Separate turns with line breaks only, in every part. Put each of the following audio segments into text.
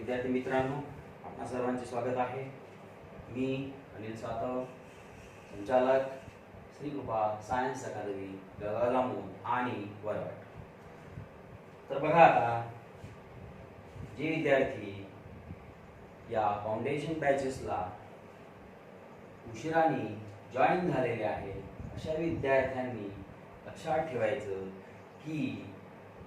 विद्यार्थी मित्रांनो, आपणा सर्वांचे स्वागत आहे। मी अनिल सातव, संचालक श्री कृपा सायन्स अकादमी गगालामून आणि वरवट। तर बघा, आता जे विद्यार्थी या फाउंडेशन बॅचेसला उशिराने जॉईन झालेले आहेत, अशा विद्यार्थ्यांनी लक्षात ठेवायचं की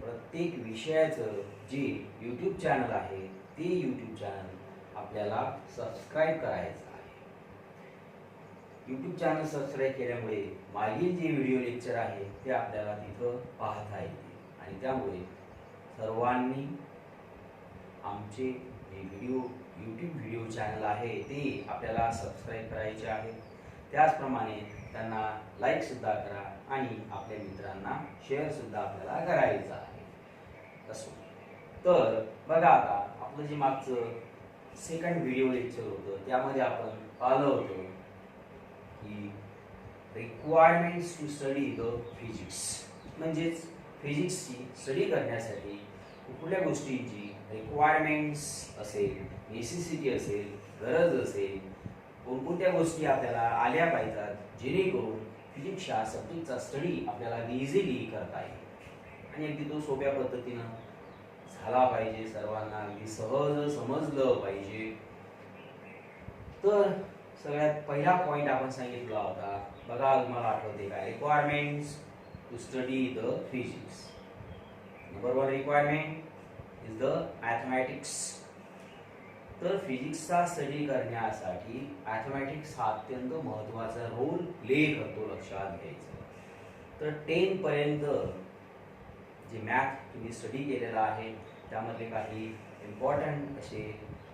प्रत्येक विषयाचं जे यूट्यूब चॅनल आहे ते यूट्यूब चॅनल आपल्याला सबस्क्राईब करायचं आहे। यूट्यूब चॅनल सबस्क्राईब केल्यामुळे मागील जे व्हिडिओ लेक्चर आहे ते आपल्याला तिथं पाहता येते आणि त्यामुळे सर्वांनी आमचे जे यूट्यूब व्हिडिओ चॅनल आहे ते आपल्याला सबस्क्राईब करायचे आहे। त्याचप्रमाणे त्यांना लाईक सुद्धा करा आणि आपल्या मित्रांना शेअर सुद्धा आपल्याला करायचं आहे। तर बघा, आता आपलं जे मागचं सेकंड व्हिडिओ लेक्चर होतं त्यामध्ये आपण पाहिलं होतं की requirements to study the physics, म्हणजेच फिजिक्सची स्टडी करण्यासाठी कुठल्या गोष्टींची रिक्वायरमेंट्स असेल, नेसेसिटी असेल, गरज असेल, कोणकोणत्या गोष्टी आपल्याला आल्या पाहिजेत जेणेकरून फिजिक्सच्या सब्जेक्टचा स्टडी आपल्याला इझिली करता येईल आणि अगदी तो सोप्या पद्धतीनं झाला पाहिजे, सर्वांना अगदी सहज समजलं पाहिजे। तर सगळ्यात पहिला पॉइंट आपण सांगितला होता, बघा तुम्हाला आठवते का? Requirements to study the physics. Number 1 requirement is the mathematics. तर फिजिक्सचा स्टडी करण्यासाठी मॅथमॅटिक्स हा अत्यंत महत्त्वाचा रोल प्ले करतो, लक्षात घ्यायचं। तर 10 पर्यंत जे मॅथ तुम्ही स्टडी केलेला आहे त्यामध्ये काही इम्पॉर्टंट असे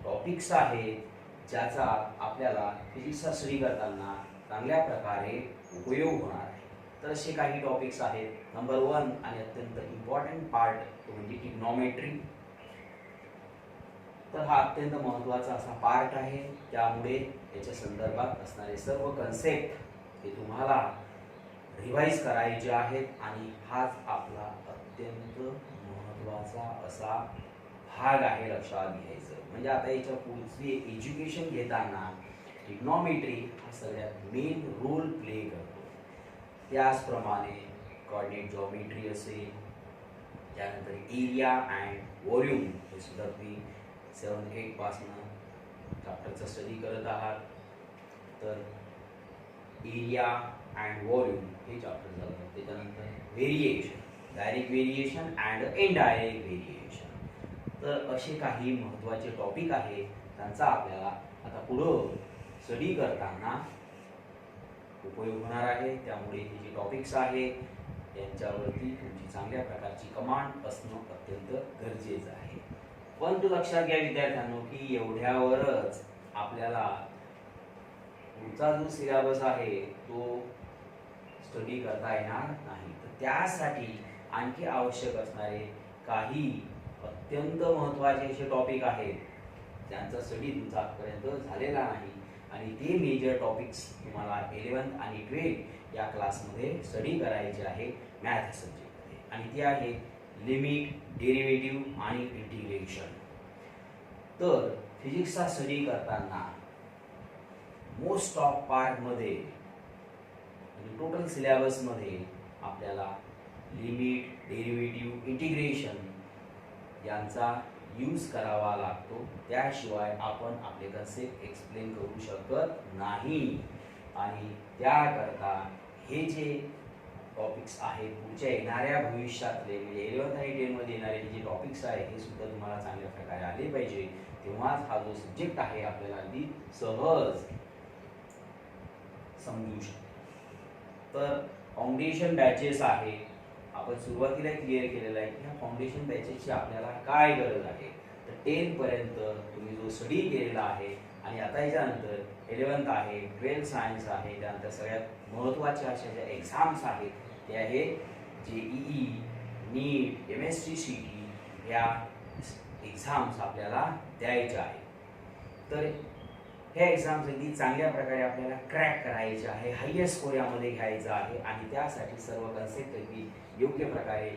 टॉपिक्स आहेत ज्याचा आपल्याला फिजिक्सचा स्टडी करताना चांगल्या प्रकारे उपयोग होणार आहे। तर असे काही टॉपिक्स आहेत। नंबर 1 आणि अत्यंत इम्पॉर्टंट पार्ट तो म्हणजे ट्रिग्नॉमेट्री। तर हा अत्यंत महत्त्वाचा असा पार्ट आहे, त्यामुळे याच्या संदर्भात असणारे सर्व कन्सेप्ट हे तुम्हाला रिवाइज करायचे आहेत आणि हाच आपला अत्यंत महत्त्वाचा असा भाग आहे, लक्षात घ्यायचं। म्हणजे आता याच्या पुढचे एज्युकेशन घेताना ट्रिग्नॉमेट्री हा सगळ्यात मेन रोल प्ले करतो। त्याचप्रमाणे कोऑर्डिनेट जॉमेट्री असेल, त्यानंतर एरिया अँड व्हॉल्यूम हे सुद्धा तुम्ही 7-8 पासून चॅप्टरचा स्टडी करत आहात। तर एरिया अँड व्हॉल्यूम हे चॅप्टर झालं। त्याच्यानंतर variation, direct variation and indirect variation. तर असे काही महत्त्वाचे टॉपिक आहे, त्यांचा आपल्याला आता पुढं स्टडी करताना उपयोग होणार आहे। त्यामुळे हे जे टॉपिक्स आहेत त्यांच्यावरती तुमची चांगल्या प्रकारची कमांड असणं अत्यंत गरजेचं आहे। पण तू लक्षात घ्या विद्यार्थ्यांनो की एवढ्यावरच आपल्याला पुढचा जो सिलेबस आहे तो स्टडी करता येणार नाही। तर त्यासाठी आणखी आवश्यक असणारे काही अत्यंत महत्त्वाचे असे टॉपिक आहेत ज्यांचा स्टडी तुमचा आजपर्यंत झालेला नाही आणि ते मेजर टॉपिक्स तुम्हाला 11th आणि 12th या क्लासमध्ये स्टडी करायचे आहे मॅथ सब्जेक्टमध्ये, आणि ते आहे लिमिट, डेरिव्हेटिव्ह आणि इंटिग्रेशन। तर फिजिक्सचा स्टडी करताना मोस्ट ऑफ पार्टमध्ये म्हणजे टोटल सिलेबसमध्ये आपल्याला लिमिट, डेरिव्हेटिव्ह, इंटिग्रेशन यांचा यूज करावा लागतो, त्याशिवाय आपण आपले कन्सेप्ट एक्सप्लेन करू शकत नाही। आणि त्याकरता हे जे टॉपिक्स आहेत पुढच्या येणाऱ्या भविष्यातले म्हणजे 11th आणि 10th मध्ये येणारे जे टॉपिक्स आहेत हे सुद्धा तुम्हाला चांगल्या प्रकारे आले पाहिजे, तेव्हाच हा जो सब्जेक्ट आहे आपल्याला अगदी सहज समजू शकतो। तर फाउंडेशन बॅचेस आहे, आपण सुरुवातीला क्लिअर केलेलं आहे की ह्या फाउंडेशन बॅचेसची आपल्याला काय गरज आहे। तर 10 पर्यंत तुम्ही जो स्टडी केलेला आहे आणि आता याच्यानंतर 11th आहे, 12th सायन्स आहे, त्यानंतर सगळ्यात महत्त्वाच्या अशा ज्या एक्झाम्स आहेत ते आहे JEE, नीट, MSc या एक्झाम्स आपल्याला द्यायच्या आहेत। तर हे एक्झाम्स अगदी चांगल्या प्रकारे आपल्याला क्रॅक करायचे आहे, हायेस्ट स्कोर यामध्ये घ्यायचा आहे आणि त्यासाठी सर्व कन्सेप्ट अगदी योग्य प्रकारे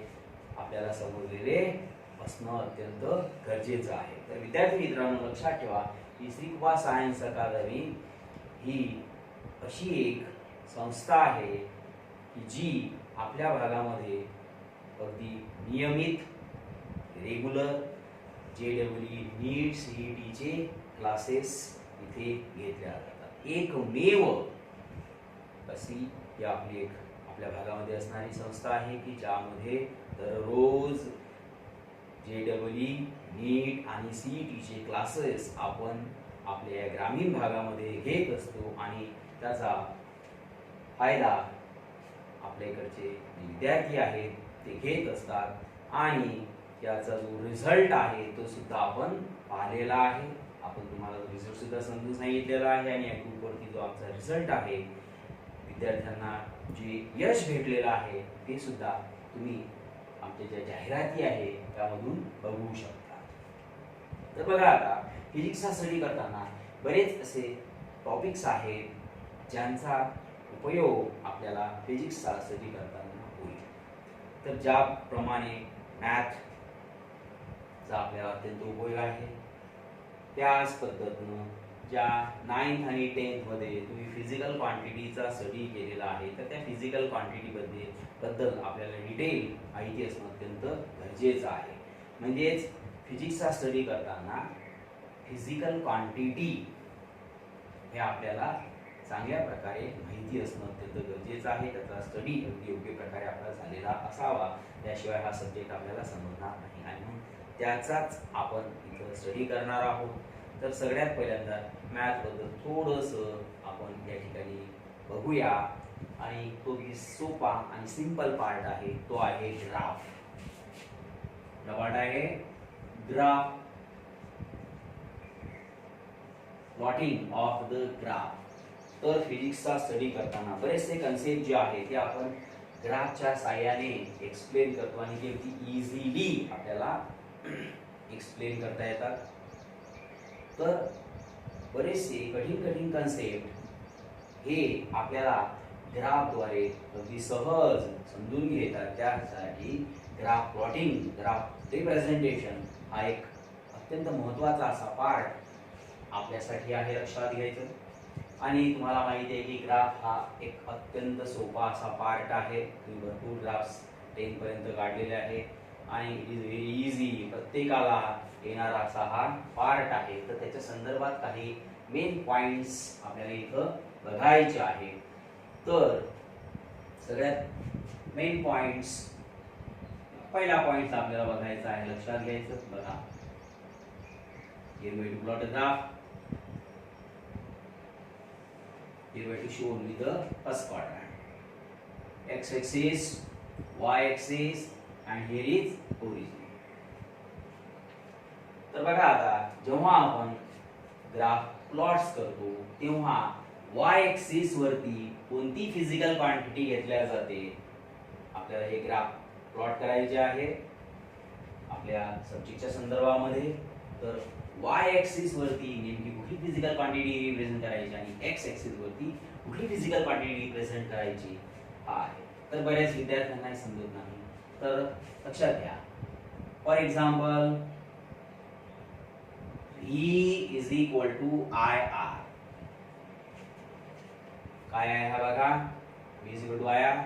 आपल्याला समजलेले असणं अत्यंत गरजेचं आहे. तर विद्यार्थी मित्रांनो, लक्षात ठेवा की श्री कृपा सायन्स अकादमी ही अशी एक संस्था आहे की जी आपल्या भागामध्ये अगदी नियमित रेग्युलर JEE नीट CETचे क्लासेस इथे घेतल्या जातात. एकमेव अशी ही आपली एक आपल्या भागामध्ये असणारी संस्था आहे की ज्यामध्ये दररोज JEE नीट आणि CETचे क्लासेस आपण आपल्या ग्रामीण भागामध्ये घेत असतो आणि त्याचा फायदा आपल्या इकडचे विद्यार्थी आहेत ते घेत असतात आणि याचा जो रिझल्ट आहे तो सुद्धा आपण पाहिलेला आहे. आपण तुम्हाला रिझल्ट सुद्धा समजून सांगितलेला आहे आणि या ग्रुपवरती जो आमचा रिझल्ट आहे विद्यार्थ्यांना जे यश भेटलेलं आहे ते सुद्धा तुम्ही आमच्या ज्या जाहिराती आहे त्यामधून बघू शकता. तर बघा, आता फिजिक्सचा स्टडी करताना बरेच असे टॉपिक्स आहेत ज्यांचा उपयोग आपल्याला फिजिक्सचा स्टडी करताना होईल. तर ज्याप्रमाणे मॅथचा आपल्याला अत्यंत उपयोग आहे, त्याच पद्धतीनं ज्या 9th आणि 10th मध्ये तुम्ही फिजिकल क्वांटिटीचा स्टडी केलेला आहे तर त्या फिजिकल क्वांटिटी बद्दल आपल्याला डिटेल माहिती असणं अत्यंत गरजेचं आहे. म्हणजेच फिजिक्सचा स्टडी करताना फिजिकल क्वांटिटी हे आपल्याला चांगल्या प्रकारे माहिती असणं अत्यंत गरजेचं आहे. त्याचा स्टडी अगदी योग्य प्रकारे आपला झालेला असावा, त्याशिवाय हा सब्जेक्ट आपल्याला समजणार नाही आणि म्हणून त्याचाच आपण इथं स्टडी करणार आहोत. तर सगळ्यात पहिल्यांदा मॅथ बद्दल थोडंसं आपण या ठिकाणी बघूया आणि तो सोपा आणि सिंपल पार्ट आहे तो आहे ग्राफ. पार्ट आहे graph, plotting of the graph. तर फिजिक्सचा स्टडी करताना बरेचसे कन्सेप्ट जे आहे ते आपण ग्राफच्या साहाय्याने एक्सप्लेन करतो आणि ते अगदी इझिली आपल्याला एक्सप्लेन करता येतात. तर बरेचसे कठीण कन्सेप्ट हे आपल्याला ग्राफद्वारे अगदी सहज समजून घेतात. त्यासाठी ग्राफ प्लॉटिंग, ग्राफ रिप्रेझेंटेशन हा एक अत्यंत महत्त्वाचा असा पार्ट आपल्यासाठी आहे, लक्षात घ्यायचं. आणि तुम्हाला माहिती आहे की ग्राफ हा एक अत्यंत सोपा असा पार्ट आहे. तुम्ही भरपूर ग्राफ्स 10 पर्यंत काढलेले आहे आणि इट इज व्हेरी इझी, प्रत्येकाला येणारा असा हा पार्ट आहे. तर त्याच्या संदर्भात काही मेन पॉइंट्स आपल्याला इथं बघायचे आहे. तर सगळ्यात मेन पॉइंट्स, पहिला पॉइंट आपल्याला बघायचा आहे, लक्षात घ्यायचं. बघा, here we to plot a graph. Here we to show only the first quadrant, x-axis, y-axis, and here is origin. तर बघा, आता जेव्हा आपण ग्राफ प्लॉट्स करतो तेव्हा y ऍक्सिस वरती कोणती फिजिकल क्वांटिटी घेतल्या जाते. आपल्याला हे ग्राफ प्लॉट करायचे आहे आपल्या सब्जेक्टच्या संदर्भामध्ये. तर y ऍक्सिस वरती नेमकी कुठली फिजिकल क्वांटिटी रिप्रेझेंट करायची आणि x ऍक्सिस वरती कुठली फिजिकल क्वांटिटी रिप्रेझेंट करायची हा आहे. तर बऱ्याच विद्यार्थ्यांना समजत नाही, तर लक्षात घ्या. For example, V is equal to IR. काय आहे हा बघा, V is equal to IR.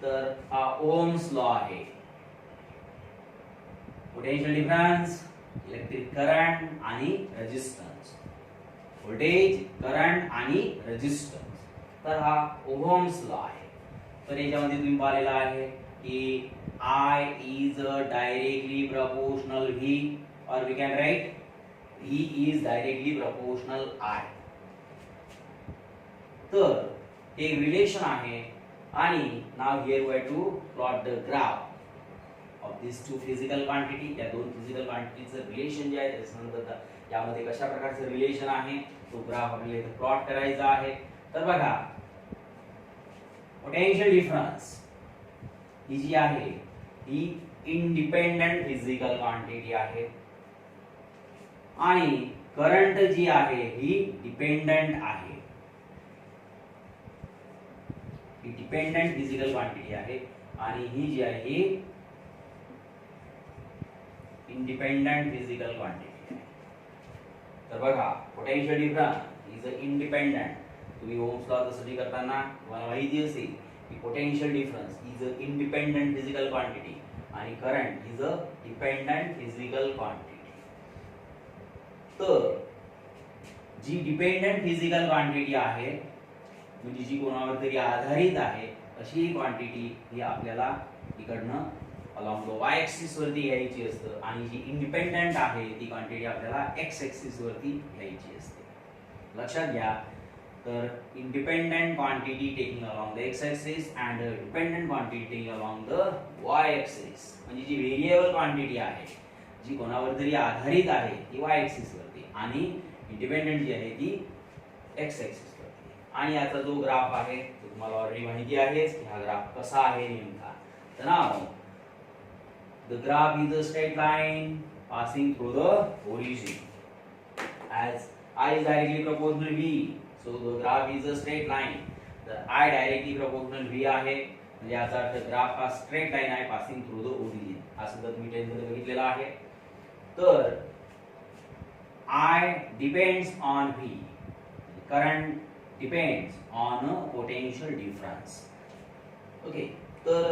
तर हा ओम्स लॉ आहे. पोटेन्शियल डिफरन्स, इलेक्ट्रिक करंट आणि रेजिस्टन्स, व्होल्टेज, करंट आणि रेजिस्टन्स. तर हा ओहम्स लॉ आहे. तर याच्यामध्ये तुम्ही पाहिलेला आहे की I is directly proportional V, or we can write V is directly proportional I. तर हे रिलेशन आहे आणि नाव here we to plot the graph of this two physical quantity. या दोन फिजिकल क्वांटिटीचं रिलेशन जे आहे त्याच्यानंतर यामध्ये कशा प्रकारचं रिलेशन आहे तो ग्राफ आपल्याला इथे प्लॉट करायचा आहे. तर बघा, पोटेन्शियल डिफरन्स ही जी आहे ही इंडिपेंडेंट फिजिकल क्वांटिटी आहे आणि करंट जी आहे ही डिपेंडेंट आहे. ही डिपेंडेंट फिजिकल क्वांटिटी आहे आणि ही जी आहे ही इंडिपेंडंट फिजिकल क्वांटिटी आहे. तर बघा potential difference is a independent. तुम्ही ओम्स लॉ स्टडी करताना तुम्हाला माहिती असेल की potential difference is a independent physical quantity आणि current is a dependent physical quantity. तर जी डिपेंडंट फिजिकल क्वांटिटी आहे म्हणजे जी कोणावर तरी आधारित आहे अशी क्वांटिटी ही आपल्याला इकडनं अलॉंग द वाय ऍक्सिस वरती घ्यायची असतं आणि जी इंडिपेंडंट आहे ती क्वांटिटी आपल्याला एक्स ऍक्सिस वरती घ्यायची असते. लक्षात घ्या. तर independent quantity taking along the x axis and dependent quantity taking along the Y axis. म्हणजे जी व्हेरिएबल क्वांटिटी आहे जी कोणावर तरी आधारित आहे ती वाय ऍक्सिस वरती आणि इंडिपेंडंट जी आहे ती एक्स ऍक्सिस वरती. आणि याचा जो ग्राफ आहे तो तुम्हाला ऑलरेडी माहिती आहे की हा ग्राफ कसा आहे नेमका. तर नाव the graph is a straight line passing through the origin as I is directly proportional V, so the graph is a straight line. तर I directly proportional V आहे म्हणजे याचा अर्थ ग्राफ हा स्ट्रेट लाईन आहे पासिंग थ्रू द ओरिजिन. हा सुद्धा तुम्ही 10th मध्ये बघितलेला आहे. तर I depends on V, current depends on a potential difference. Okay. तर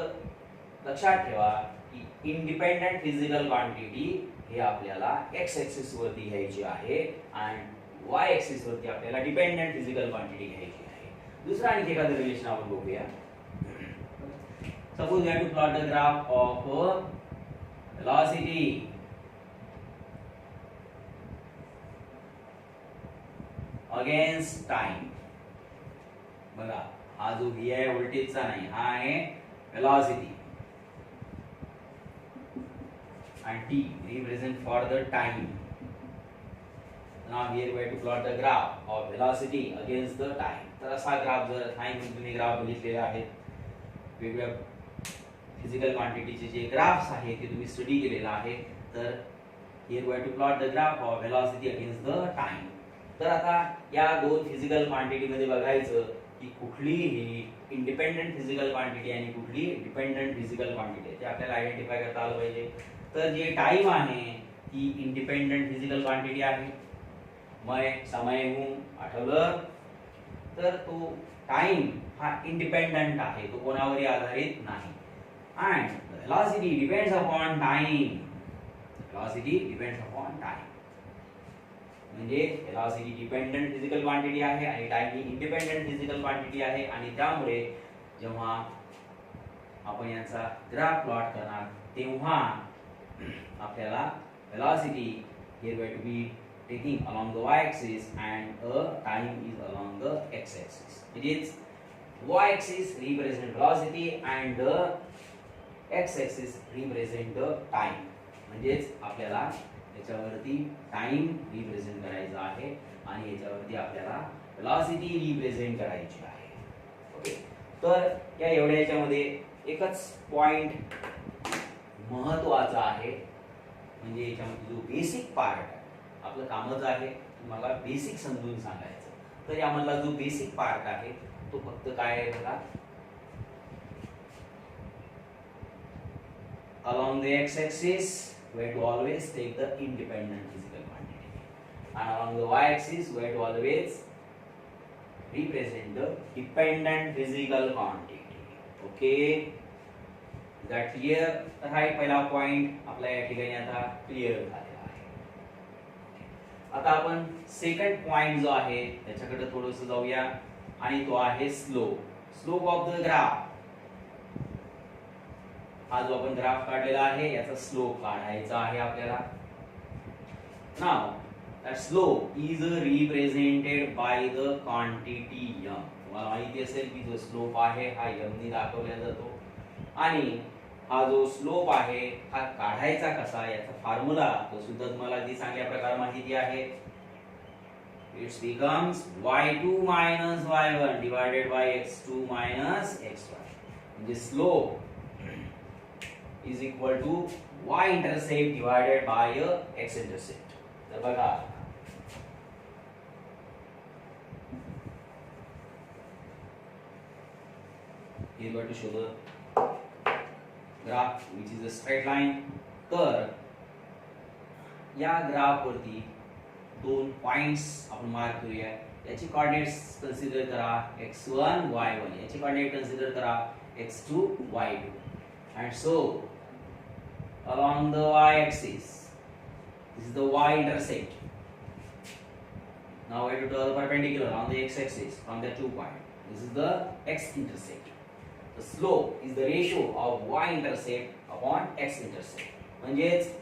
लक्षात ठेवा की इंडिपेंडंट फिजिकल क्वांटिटी हे आपल्याला एक्स ऍक्सिस वरती घ्यायची आहे आणि वाय ऍक्सिस वरती आपल्याला डिपेंडंट फिजिकल क्वांटिटी घ्यायची आहे. दुसरा आणखी एखादं रिलेशन आपण बघूया. Suppose we have to plot the graph of velocity against time. बघा हा जो व्ही आहे व्होल्टेजचा नाही, हा आहे velocity and t represent for the time. Now here we have to plot the graph of velocity against the time. तर असा ग्राफ जर टाइम तुम्ही ग्राफ बघितलेले आहेत वेगवेगळ्या फिजिकल क्वांटिटीचे जे ग्राफ्स आहेत ते तुम्ही स्टडी केलेला आहे. तर here we have to plot the graph of velocity against the time. तर आता या दोन फिजिकल क्वांटिटी मध्ये बघायचं की कुठलीही इंडिपेंडंट फिजिकल क्वांटिटी आणि कुठली डिपेंडंट फिजिकल क्वांटिटी ते आपल्याला आयडेंटिफाय करता आलं पाहिजे. तर जे टाइम आहे ती इंडिपेंडंट फिजिकल क्वांटिटी आहे. मग समय हूं आठवलं तर तो टाइम हा इंडिपेंडंट आहे, तो कोणावरही आधारित नाही. And velocity depends upon time. Velocity depends upon time म्हणजे वेलोसिटी डिपेंडंट फिजिकल क्वांटिटी आहे आणि टाइम ही इंडिपेंडंट फिजिकल क्वांटिटी आहे. आणि त्यामुळे जेव्हा आपण यांचा ग्राफ प्लॉट करणार तेव्हा आपल्याला velocity here going to be taking along the y-axis and time is along the x-axis. It is y-axis represent velocity and the x-axis represent the time. म्हणजेच आपल्याला याच्यावरती टाइम रिप्रेझेंट करायचा आहे आणि याच्यावरती आपल्याला velocity रिप्रेझेंट करायची आहे. ओके. तर या एवढ्या याच्यामध्ये एकच पॉइंट महत्वाचा आहे म्हणजे याच्यामध्ये जो बेसिक पार्ट आहे आपलं कामच आहे तुम्हाला बेसिक समजून सांगायचं. तर यामधला जो बेसिक पार्ट आहे तो फक्त काय आहे बघा. along the x axis we have to always take the independent physical quantity and along the y axis we have to always represent the dependent physical quantity. Okay, that clear? तर हा एक पहिला पॉइंट आपल्या या ठिकाणी आता clear झालेला आहे. आता आपण सेकंड पॉइंट जो आहे त्याच्याकडे थोडंसं जाऊया आणि तो आहे slope. Slope of the graph. हा जो आपण ग्राफ काढलेला आहे याचा स्लोप काढायचा आहे आपल्याला. Now that slope is represented by the quantity m. तुम्हाला माहिती असेल की जो स्लोप आहे हा m ने दाखवला जातो आणि हा जो स्लोप आहे हा काढायचा कसा याचा फॉर्म्युला तो सुद्धा तुम्हाला अगदी चांगल्या प्रकारे माहिती आहे. It becomes y2 minus y1 divided by x2 minus x1. म्हणजे slope is equal to y intercept divided by x intercept. तर बघा here we have to show the graph which is a straight line. तर या graph वरती दोन points आपण mark करूया. याची कोऑर्डिनेट्स कन्सिडर करा x1 y1, याची कोऑर्डिनेट कन्सिडर करा x2 y2, and so along the y axis this is the y intercept. Now we have to draw the perpendicular on the x axis from the 2 point. This is the x intercept. The slope is the ratio of y intercept upon x intercept. म्हणजेच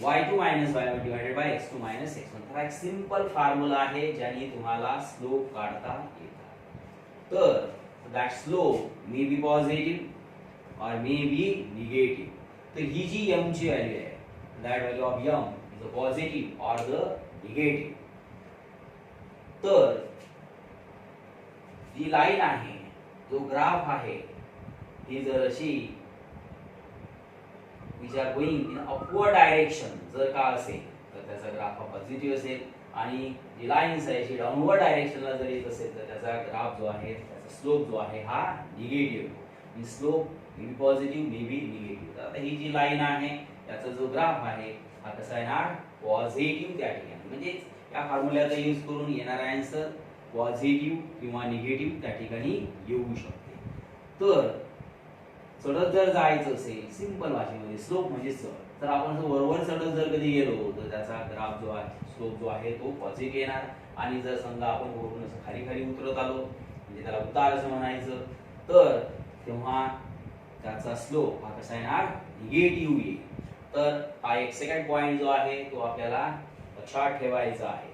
y2 minus y1 divided by x2 minus x1. हा एक simple formula आहे ज्याने तुम्हाला slope काढता येतात. तर that slope may be positive or may be negative. तर ही जी m ची व्हॅल्यू आहे, that value of m is the positive or the negative. तर जी लाईन आहे, जो ग्राफ आहे, ही जर अशी which are going in upward direction जर का असेल तर त्याचा ग्राफ हा पॉझिटिव्ह असेल, आणि जी लाईन्स आहे जी डाऊनवर्ड डायरेक्शनला जर येत असेल तर त्याचा ग्राफ जो आहे, त्याचा स्लोप जो आहे हा negative. Me slope may be positive may be negative. तर आता ही जी लाईन आहे त्याचा जो ग्राफ आहे हा कसा येणार, पॉझिटिव्ह त्या ठिकाणी. म्हणजे या फॉर्म्युल्याचा यूज करून येणारा आन्सर पॉझिटिव्ह किंवा निगेटिव्ह त्या ठिकाणी येऊ शकते. तर चढत जर जायचं असेल सिंपल भाषेमध्ये, स्लोप म्हणजे चढ, तर आपण वरवर चढत जर कधी गेलो तर त्याचा ग्राफ जो आहे, स्लोप जो आहे तो पॉझिटिव्ह येणार. आणि जर समजा आपण वरून असं खाली खाली उतरत आलो, म्हणजे त्याला उतार असं म्हणायचं, तर तेव्हा त्याचा स्लोप हा कसा येणार, निगेटिव्ह येईल. तर हा एक सेकंड पॉइंट जो आहे तो आपल्याला लक्षात ठेवायचा आहे.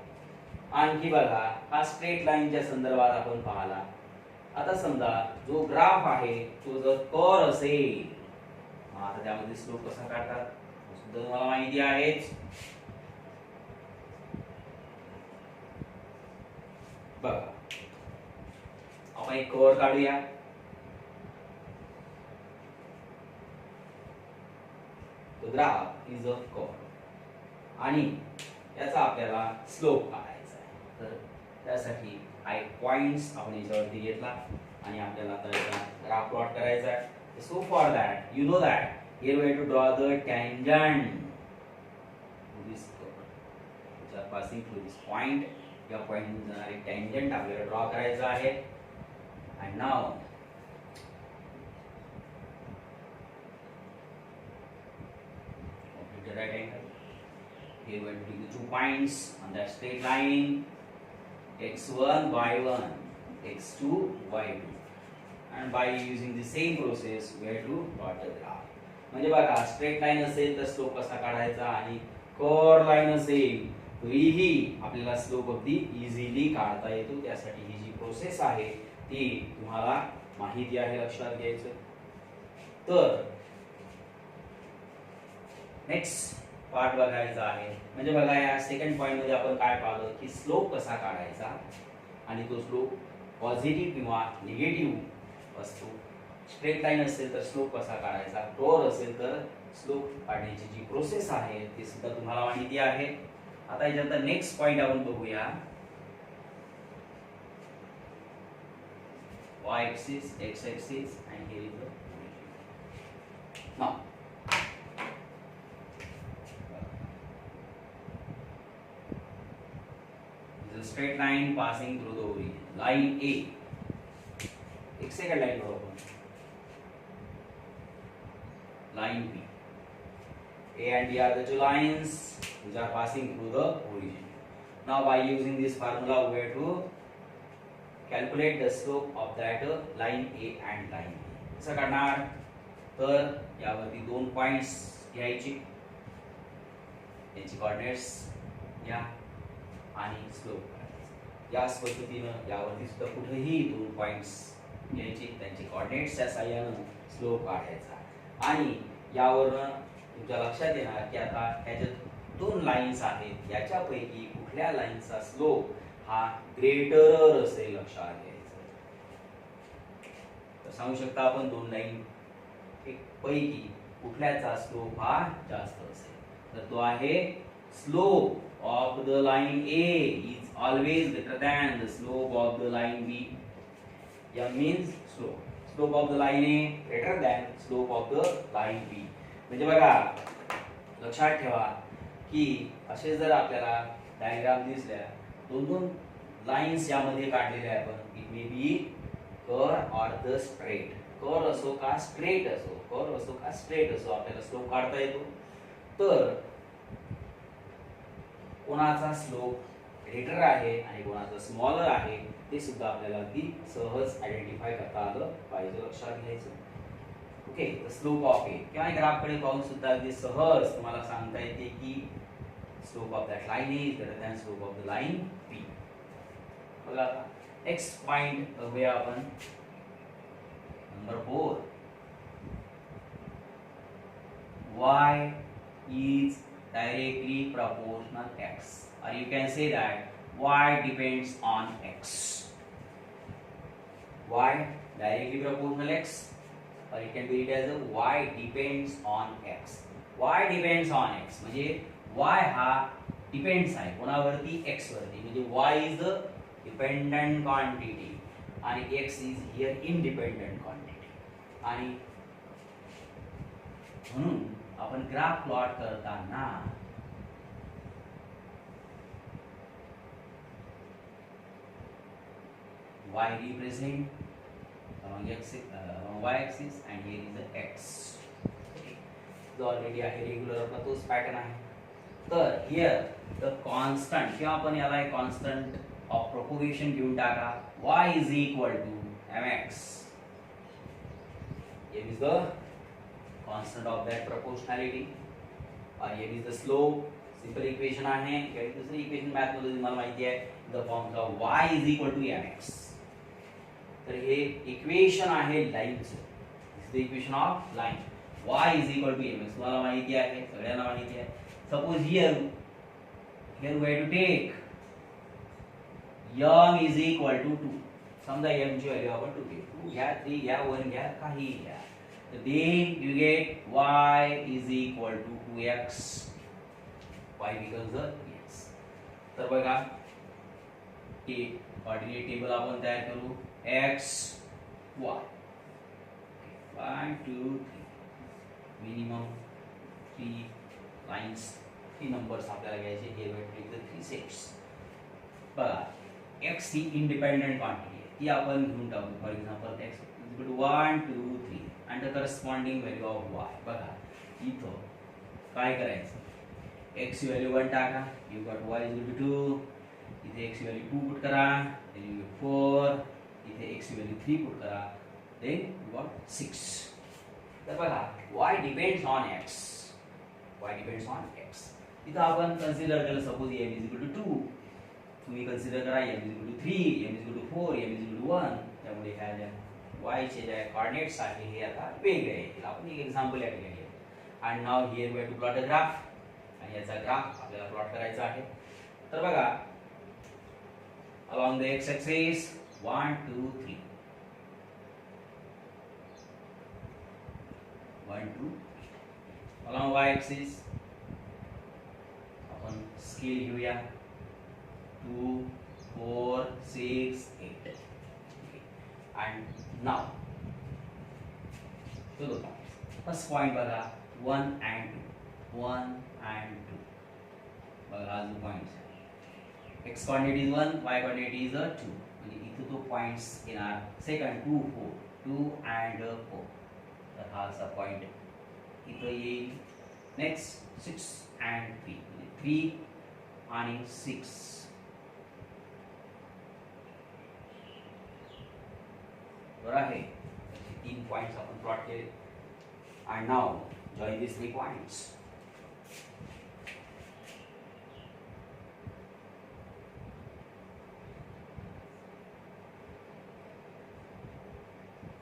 आणखी बघा, हा स्ट्रेट लाईनच्या संदर्भात आपण पाहला. आता समजा जो ग्राफ आहे तो जर कर्व असेल, आता त्यामध्ये स्लोप कसा काढतात सुद्धा तुम्हाला माहिती आहेच. बघा, आपण एक कर्व काढूया. तो ग्राफ इज अ कर्व आणि याचा आपल्याला स्लोप काढायचा आहे. तर त्यासाठी हा एक पॉइंट्स आपण याच्यावरती घेतला आणि आपल्याला आता याचा ग्राफ प्लॉट करायचा आहे. So for that you know that here we have to draw the tangent to this curve, which are passing through this point. या पॉइंट जाणारे टँजंट आपल्याला ड्रॉ करायचा आहे. And now complete the right angle. Here we are taking the 2 points on that straight line, x1 y1 x2 y2, and by using the same process we have to plot the graph. म्हणजे बघा, straight line असेल तर slope कसा काढायचा, आणि curve line असेल तरीही आपल्याला स्लोप अगदी इझिली काढता येतो. त्यासाठी ही जी प्रोसेस आहे ती तुम्हाला माहिती आहे, लक्षात घ्यायचं. तर नेक्स्ट पार्ट बघायचा आहे. म्हणजे बघा, या सेकंड पॉइंट मध्ये आपण काय पाहिलं की स्लोप कसा काढायचा, आणि तो स्लोप पॉझिटिव्ह किंवा निगेटिव्ह असतो. स्ट्रेट लाईन असेल तर स्लोप कसा काढायचा, कर्व असेल तर स्लोप काढण्याची जी प्रोसेस आहे ती सुद्धा तुम्हाला माहिती आहे. आता याच्यानंतर नेक्स्ट पॉइंट आपण बघूया. y axis, x axis, and here is the origin. Now a straight line passing through the origin, line A. एक सेकंड लाइन ड्रॉ करो, line B. A and B are the two lines which are passing through the origin. Now by using this formula we have to calculate the slope of that line A and line B. कसं करणार, तर यावरती दोन points घ्यायचे, त्यांची coordinates घ्या आणि slope काढायचा. याच पद्धतीनं यावरती सुद्धा कुठेही दोन पॉइंट्स घ्यायचे, त्यांचे कोऑर्डिनेट्सच्या साहाय्यानं स्लोप काढायचा. आणि यावरून तुमच्या लक्षात येणार की आता ह्याच्यात दोन लाईन्स आहेत, याच्यापैकी कुठल्या लाईनचा स्लोप हा ग्रेटर असेल, लक्षात घ्यायचं. तर सांगू शकता आपण दोन लाईन पैकी कुठल्याचा स्लोप हा जास्त असेल. तर तो आहे slope of the line A is always greater than the slope of the line B. M means slope. Slope of the line A greater than slope of the line B. म्हणजे बघा, लक्षात ठेवा की असे जर आपल्याला डायग्राम दिसल्या, दोन दोन लाईन्स यामध्ये काढलेल्या आहे, आपण it may be curve or the straight, curve असो का स्ट्रेट असो, कर्व असो का स्ट्रेट असो, आपल्याला स्लोप काढता येतो. तर कोणाचा स्लोप ग्रेटर आहे आणि कोणाचा स्मॉलर आहे ते सुद्धा आपल्याला अगदी सहज आयडेंटिफाय करता आलं पाहिजे, लक्षात घ्यायचं. ओके, द स्लोप ऑफ ए किंवा ग्राफकडे पाहून सुद्धा अगदी सहज तुम्हाला सांगता येते की slope of that line is greater than slope of the line B. बघा आता नेक्स्ट पॉइंट बघूया आपण, number 4. y is directly proportional x, or you can say that y depends on x. y directly proportional x, or it can be written as a y depends on x. y depends on x म्हणजे y हा depends आहे कोणावरती, x वरती. म्हणजे y is the dependent quantity आणि x is here independent quantity. आणि म्हणून आपण ग्राफ प्लॉट करताना y represent along y axis and here is the x. जो ऑलरेडी आहे रेग्युलर आपला तोच पॅटर्न आहे. तर हियर द कॉन्स्टंट किंवा आपण याला एक कॉन्स्टंट ऑफ प्रोपोगेशन घेऊन टाका, y is equal to mx. Here is the constant of that proportionality और here is the slope. Simple equation आहे. दुसरी इक्वेशन मॅथ मध्ये तुम्हाला माहिती आहे, the form of y is equal to mx. तर हे इक्वेशन आहे लाईनचं, this the equation of line. y is equal to mx तुम्हाला माहिती आहे, सगळ्यांना माहिती आहे. Suppose here we have to take m is equal to 2. समजा m ची व्हॅल्यू आपण 2 घेऊ, 2 घ्या, 3 घ्या, 1 घ्या, काही घ्या. Then you get y is equal to 2x. y becomes the 2x. तर बघा की कोऑर्डिनेट टेबल आपण तयार करू, x y 1 2 3 minimum 3 lines, 3 numbers आपल्याला घ्यायचे. हे वेट टेक द 3 सेट्स. बघा x ही इंडिपेंडेंट क्वांटिटी आहे, ती आपण घेऊन टाकू. For example x is equal to 1 2 3 and the corresponding value of y. बघा इथं काय करायचं, x व्हॅल्यू 1 टाका, you got y is equal to 2. इथे x व्हॅल्यू 2 पुट करा, then you get 4. इथे x व्हॅल्यू 3 पुट करा, then you got 6. तर बघा y depends on x. y depends on x. इथं आपण कन्सिडर केलं, suppose m is equal to 2. तुम्ही कन्सिडर करा m is equal to 3, m is equal to 4, m is equal to 1. त्यामुळे काय झालं, y चे जे कोऑर्डिनेट्स आहे हे आता वेगळे आहेत. आपण एक एक्झाम्पल या ठिकाणी घेऊ. आणि now here we have to plot a graph, आणि याचा ग्राफ आपल्याला प्लॉट करायचा आहे. तर बघा along the x axis 1 2 3 1 2 along y axis आपण स्केल घेऊया 2 4 6 8. and now to the points. First point बघा 1 and 2 1 and 2. बघा हा जो point x coordinate is 1, y coordinate is 2. म्हणजे इथे तो पॉइंट्स येणार. Second 2 4 2 and 4. तर हा असा पॉइंट इथं येईल. नेक्स्ट 6 and 3 म्हणजे 3 आणि 6. बरोबर आहे. 3 पॉइंट्स आपण प्लॉट केले. and now join these 3 points.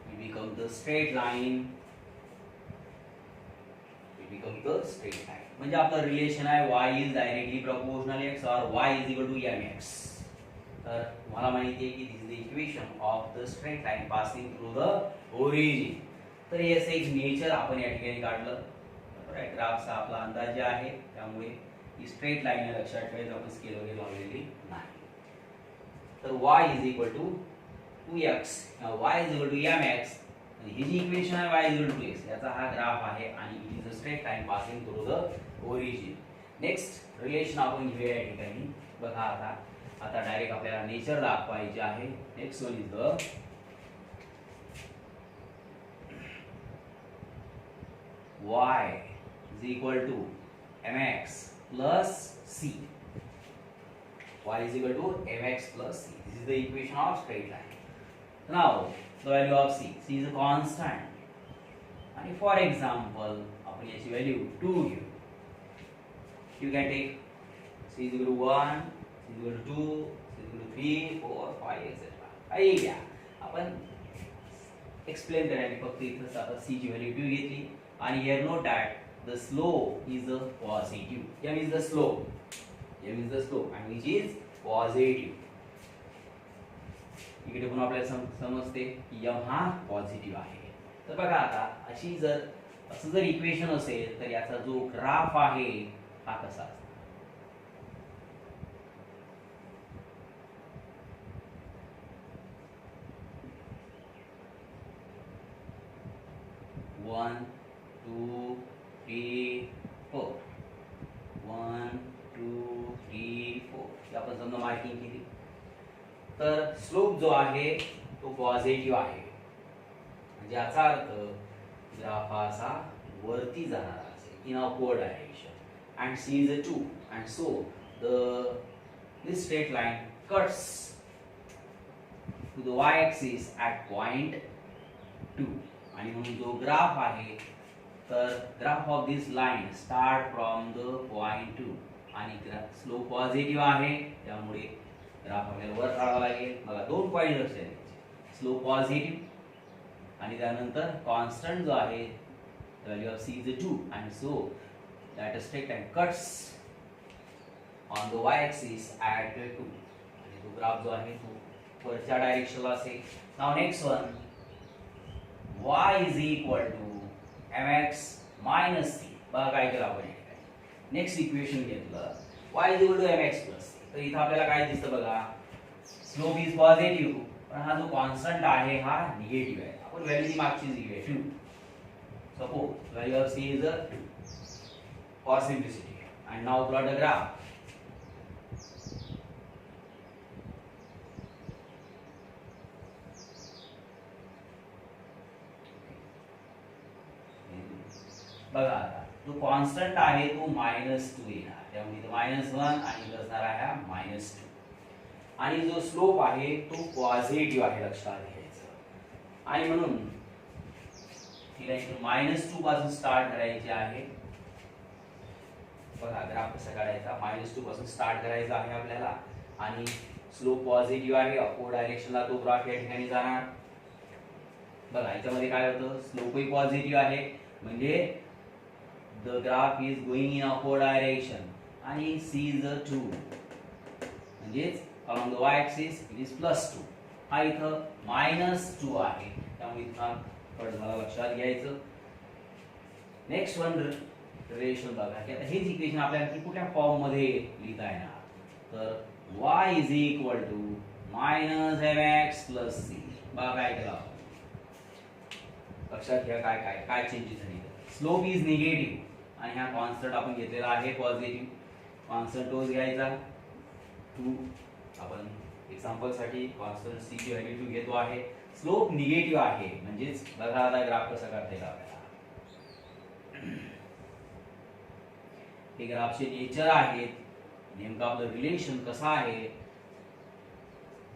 We become the straight line. We become the straight line. म्हणजे आपलं रिलेशन आहे y is directly proportional x or y is equal to mx. तर तुम्हाला माहिती आहे की this is the equation of the straight line passing through the origin. तर याचं एक नेचर आपण या ठिकाणी काढलं. बरोबर आहे. ग्राफचा आपला अंदाज जे आहे त्यामुळे ही स्ट्रेट लाईन लक्षात ठेवायचं, आपण स्केल वगैरे लावलेली नाही. तर y is equal to 2x, y is equal to mx. ही जी इक्वेशन आहे y is equal to 2x, याचा हा ग्राफ आहे आणि it is a straight line passing through the origin. Next relation आपण घेऊया या ठिकाणी. बघा आता आता डायरेक्ट आपल्याला नेचर दाखवायचे आहे. Next one is the y is equal to mx plus c. Y is equal to mx plus c. This is the equation of straight line. Now the value of c is a constant. And for example, आपण याची value 2 घेऊ. You can take c is equal to 1, c is equal to 2, c is equal to 3, 4, 5, etc. काही घ्या. आपण explain करण्यासाठी फक्त इथं आता c ची व्हॅल्यू 2 घेतली. आणि here note that the slope is a positive. m is the slope. m is the slope and which is positive. इकडे पण आपल्याला समजते की m हा पॉझिटिव्ह आहे. तर बघा आता असं जर इक्वेशन असेल तर याचा जो ग्राफ आहे हा कसा असतो. वन 2 3 4 1 2 3 4 आपण समजा मार्किंग केली. तर स्लोप जो आहे तो पॉझिटिव्ह आहे. म्हणजे याचा अर्थ ग्राफ हा असा वरती जाणारा असेल in upward direction. and c is a 2 and so this straight line cuts to the y axis at point 2. आणि म्हणून जो ग्राफ आहे तर graph of this line start from the point 2 आणि स्लोप पॉझिटिव्ह आहे त्यामुळे ग्राफ आपल्याला वर काढावा लागेल. बघा 2 पॉइंट लक्षात घ्यायचे. स्लोप पॉझिटिव्ह आणि त्यानंतर कॉन्स्टंट जो आहे the value of c is a 2 and so that straight line cuts on the y axis at 2 आणि तो ग्राफ जो आहे तो वरच्या डायरेक्शनला असेल. Now next one y is equal to mx minus c. बघा काय केलं आपण नेक्स्ट इक्वेशन घेतलं y is equal to mx plus c. तर इथं आपल्याला काय दिसतं बघा स्लोप इज पॉझिटिव्ह पण हा जो कॉन्स्टंट आहे हा निगेटिव्ह आहे. आपण व्हॅल्यू मागचीच घेऊया 2. Suppose value of c is a 2 for simplicity and now plot a graph. बघा आता जो कॉन्स्टंट आहे तो -2 येणार त्यामुळे इथे -1 आणि इथे असणार आहे -2 आणि जो स्लोप आहे तो पॉझिटिव्ह आहे लक्षात घ्यायचं. आणि म्हणून -2 पासून स्टार्ट करायचे आहे. बघा ग्राफ कसा काढायचा -2 पासून स्टार्ट करायचा आहे आपल्याला आणि स्लोप पॉझिटिव्ह आहे अपवर्ड डायरेक्शनला तो ग्राफ या ठिकाणी जाणार. बघा याच्यामध्ये काय होतं स्लोपही पॉझिटिव्ह आहे म्हणजे the graph is going in upward direction आणि c इज 2 म्हणजे along the y axis it is +2. हा इथं -2 आहे त्यामुळे इथं मला लक्षात घ्यायचं. नेक्स्ट वन रिलेशन बघा की आता हेच इक्वेशन आपल्याला कुठल्या फॉर्म मध्ये लिहिता येणार. तर y is equal to -mx plus c. बघा काय केलं लक्षात घ्या काय चेंजेस झाली. स्लोप इज निगेटिव्ह आणि हा कॉन्स्टंट आपण घेतलेला आहे पॉझिटिव्ह. कॉन्स्टंट तोच घ्यायचा 2. आपण एक्झाम्पल साठी कॉन्स्टंट c ची व्हॅल्यू 2 घेतो आहे. स्लोप निगेटिव्ह आहे म्हणजेच बघा आता ग्राफ कसा काढता येईल आपल्याला. हे ग्राफचे नेचर आहेत नेमकं आपलं रिलेशन कसं आहे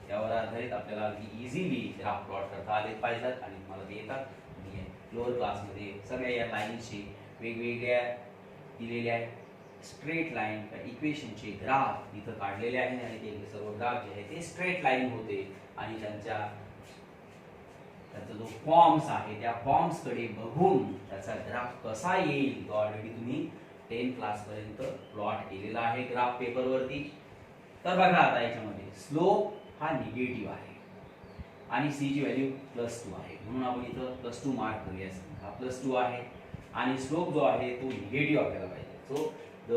त्यावर आधारित आपल्याला अगदी इझिली ग्राफ प्लॉट करता आले पाहिजेत आणि तुम्हाला ते येतात. लोअर क्लासमध्ये सगळ्या या लाईनचे वेगवेगळ्या दिलेल्या स्ट्रेट लाईन इक्वेशनचे ग्राफ इथं काढलेले आहेत आणि ते सर्व ग्राफ जे आहे ते स्ट्रेट लाईन होते आणि त्यांचा जो फॉर्म्स आहे त्या फॉर्म्स कडे बघून त्याचा ग्राफ कसा येईल तो ऑलरेडी तुम्ही 10 क्लास पर्यंत प्लॉट केलेला आहे ग्राफ पेपर वरती. तर बघा आता याच्यामध्ये स्लोप हा निगेटिव्ह आहे आणि c ची व्हॅल्यू +2 आहे म्हणून आपण इथं +2 मार्क करूया. हा +2 आहे आणि स्लोप जो आहे तो निगेटिव्ह आपल्याला पाहिजे. So the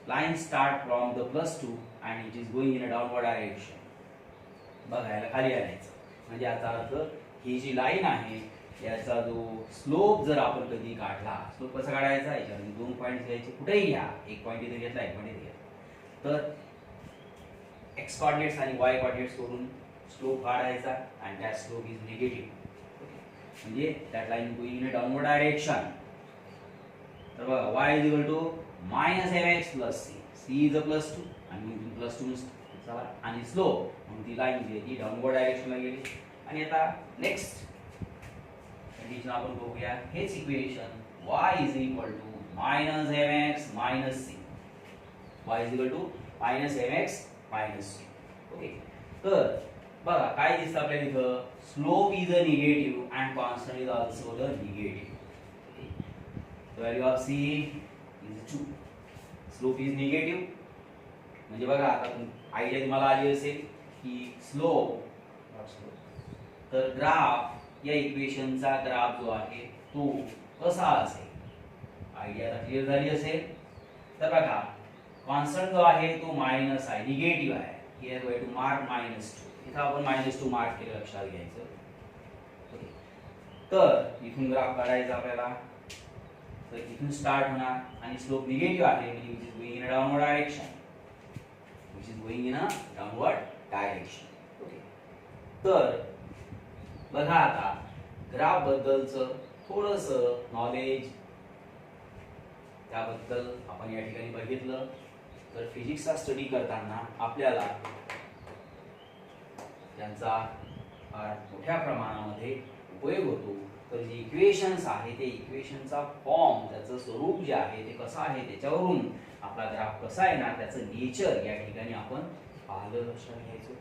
line start from the +2 and it is going in a downward direction. बघा याला खाली आणायचं म्हणजे याचा अर्थ ही जी लाईन आहे याचा जो स्लोप जर आपण कधी काढला, स्लोप कसा काढायचा, याच्यामध्ये 2 पॉईंट घ्यायचे, कुठेही घ्या, एक पॉईंट इथे घेतला, एक पॉईंट इथे घेतला, तर एक्स कोऑर्डिनेट्स आणि वाय कोऑर्डिनेट्स वरून स्लोप काढायचा आणि दॅट स्लोप इज निगेटिव्ह, म्हणजे that line going in a downward direction. तर बघा y is equal to -mx plus c, c is a +2 आणि मग +2 नुसतं आणि स्लोप, मग ती लाईन जी आहे ती डाउनवर्ड डायरेक्शनला गेली. आणि आता नेक्स्ट कंडिशन आपण बघूया, हेच equation y is equal to -mx - c, y is equal to -mx - c. Okay, तर बघा काय दिसतं आपल्याला इथं, slope is a negative and constant is also the negative. The value of c is 2. Slope is negative. म्हणजे बघा आता idea तुम्हाला आली असेल की स्लोप, तर ग्राफ या इक्वेशनचा ग्राफ जो आहे तो कसा असेल, आयडिया आता क्लिअर झाली असेल. तर बघा कॉन्स्टंट जो आहे तो मायनस आहे, निगेटिव्ह आहे, here we have to mark -2. इथं आपण -2 मार्क केलं, लक्षात घ्यायचं. ओके, तर इथून ग्राफ काढायचा आपल्याला. तर इथून स्टार्ट होणार आणि स्लोप निगेटिव्ह आहे, म्हणजे which is going in a downward direction, which is going in a downward direction. Okay, तर बघा आता ग्राफ बद्दलचं थोडंसं नॉलेज त्याबद्दल आपण या ठिकाणी बघितलं. तर फिजिक्सचा स्टडी करताना आपल्याला त्यांचा फार मोठ्या प्रमाणामध्ये उपयोग होतो. तर जे इक्वेशन्स आहे ते इक्वेशनचा फॉर्म, त्याचं स्वरूप जे आहे ते कसं आहे, त्याच्यावरून आपला ग्राफ कसा येणार, त्याचं नेचर या ठिकाणी आपण पाहिलं, लक्षात घ्यायचं.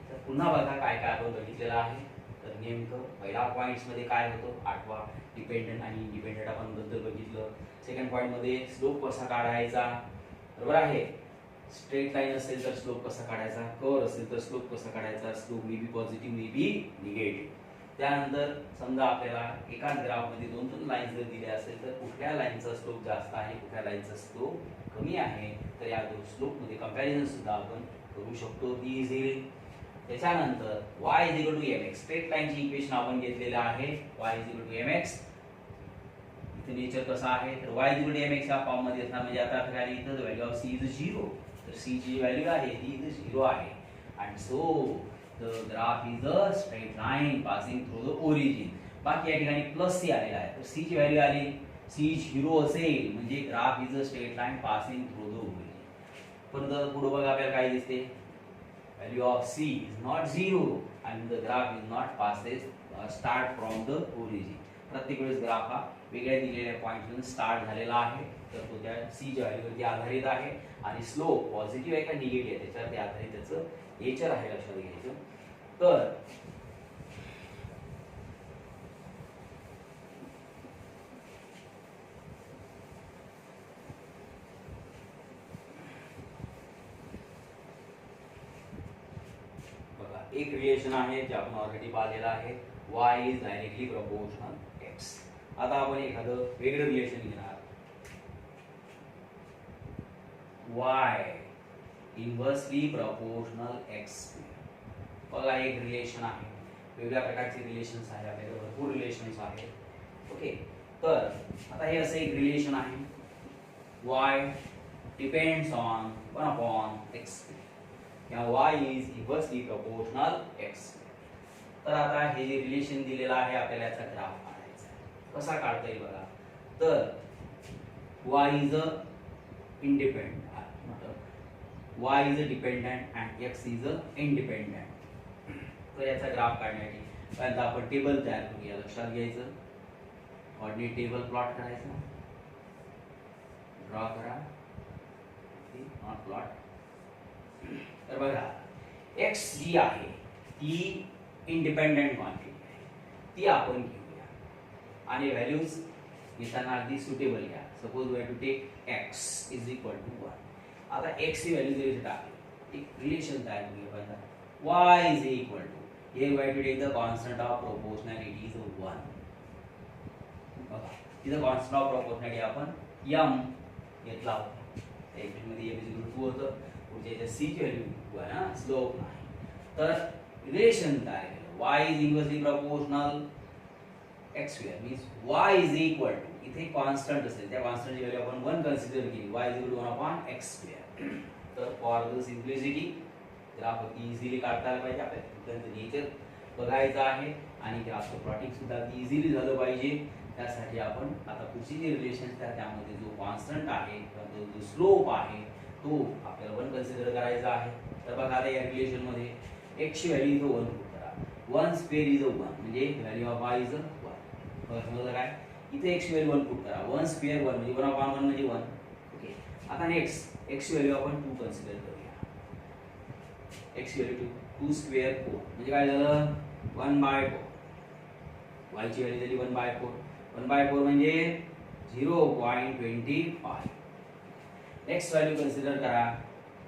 तर पुन्हा बघा काय काय आपण बघितलेलं आहे. तर नेमकं पहिला पॉईंट्स मध्ये काय होतं, आठवा डिपेंडंट आणि इंडिपेंडंट आपण बद्दल बघितलं. सेकंड पॉईंट मध्ये स्लोप कसा काढायचा, बरोबर आहे. स्ट्रेट लाईन असेल तर स्लोप कसा काढायचा, कर्व असेल तर स्लोप कसा काढायचा, slope may be positive may be negative. त्यानंतर समजा आपल्याला एकाच ग्राफमध्ये 2-2 लाईन्स जर दिल्या असेल तर कुठल्या लाईनचा स्लोप जास्त आहे, कुठल्या लाईनचा स्लोप कमी आहे, तर या दोन स्लोपमध्ये कंपॅरिझन सुद्धा आपण करू शकतो इझिली. त्याच्यानंतर y = mx, स्ट्रेट लाईनची इक्वेशन आपण घेतलेलं आहे, y = mx. इथे नेचर कसं आहे, तर y = mx या फॉर्म मध्ये असणार, म्हणजे आता ठिकाणी इथं व्हॅल्यू ऑफ c इज 0, तर c ची व्हॅल्यू आहे ती इज 0 आहे. And so the graph is a straight line passing through the origin. बाकी या ठिकाणी प्लस सी आलेला आहे, तर सी ची व्हॅल्यू आली, सी 0 असेल म्हणजे graph is a straight line passing through the origin. पण जर पुढे बघा आपल्याला काय दिसते, value of C is not 0 and the graph is not passes start from the origin. प्रत्येक वेळेस ग्राफ हा वेगळ्या दिलेल्या पॉइंटवरून स्टार्ट झालेला आहे, तर तो त्या सी च्या व्हॅल्यूवरती आधारित आहे आणि स्लोप पॉझिटिव्ह आहे का निगेटिव्ह आहे त्याच्यावरती आधारित त्याचं नेचर आहे, लक्षात घ्यायचं. तर बघा एक रिलेशन आहे जे आपण ऑलरेडी पाहिलेलं आहे, y is directly proportional x. आता आपण एखादं वेगळं रिलेशन घेणार, y इन्व्हर्सली प्रपोर्शनल x. बघा एक रिलेशन आहे, वेगवेगळ्या प्रकारचे रिलेशन्स आहेत, आपल्याकडे भरपूर रिलेशन्स आहेत. ओके, तर आता हे असं एक रिलेशन आहे, y डिपेंड्स ऑन 1/x या y is inversely proportional x. तर आता हे जे रिलेशन दिलेलं आहे आपल्याला याचा ग्राफ काढायचा आहे. कसा काढता येईल बघा, तर y is a independent, y is a dependent and x is a independent. तर याचा ग्राफ काढण्यासाठी पहिल्यांदा आपण टेबल तयार करूया, लक्षात घ्यायचं. कोऑर्डिनेट टेबल प्लॉट करायचा, ड्रॉ करा, नॉट प्लॉट. तर बघा x जी आहे ती इंडिपेंडंट क्वांटिटी आहे, ती आपण घेऊया आणि व्हॅल्यूज घेताना अगदी सुटेबल घ्या. Suppose we have to take x is equal to 1. आता x ची व्हॅल्यू जर इथे टाकली, एक रिलेशन तयार करूया पहिला, y is equal to, here we have to take the constant of proportionality is 1. बघा इथं कॉन्स्टंट ऑफ प्रपोर्शनॅलिटी आपण m घेतला होता, मध्ये m इज 2 होतं, पुढच्या याच्या c ची व्हॅल्यू 2 आहे ना, स्लोप नाही. तर रिलेशन तयार केलं, y is inversely proportional x square means y is equal to, इथे कॉन्स्टंट असेल त्या कॉन्स्टंटची व्हॅल्यू आपण 1 कन्सिडर केली, y is equal to 1 upon x square. तर for the simplicity graph easily काढता आला पाहिजे, आपल्याला त्यांचं नेचर बघायचं आहे आणि ग्राफचं प्लॉटिंग सुद्धा इझिली झालं पाहिजे. त्यासाठी आपण आता पुढची जी रिलेशन त्यामध्ये जो कॉन्स्टंट आहे किंवा जो स्लोप आहे तो आपल्याला 1 कन्सिडर करायचा आहे. तर बघा आता या रिलेशन मध्ये x ची व्हॅल्यू इथं 1 पुट करा, 1 स्क्वेअर इज 1 म्हणजे व्हॅल्यू ऑफ y इज 1. समजलं काय? इथे x ची व्हॅल्यू 1 पुट करा, 1 स्क्वेअर 1 म्हणजे 1 upon 1 म्हणजे 1. ओके, आता नेक्स्ट x ची व्हॅल्यू आपण 2 कन्सिडर करूया. x ची व्हॅल्यू 2 स्क्वेअर 4 म्हणजे काय झालं 1/4. y ची व्हॅल्यू झाली 1/4. 1/4 म्हणजे 0.25. नेक्स्ट व्हॅल्यू कन्सिडर करा,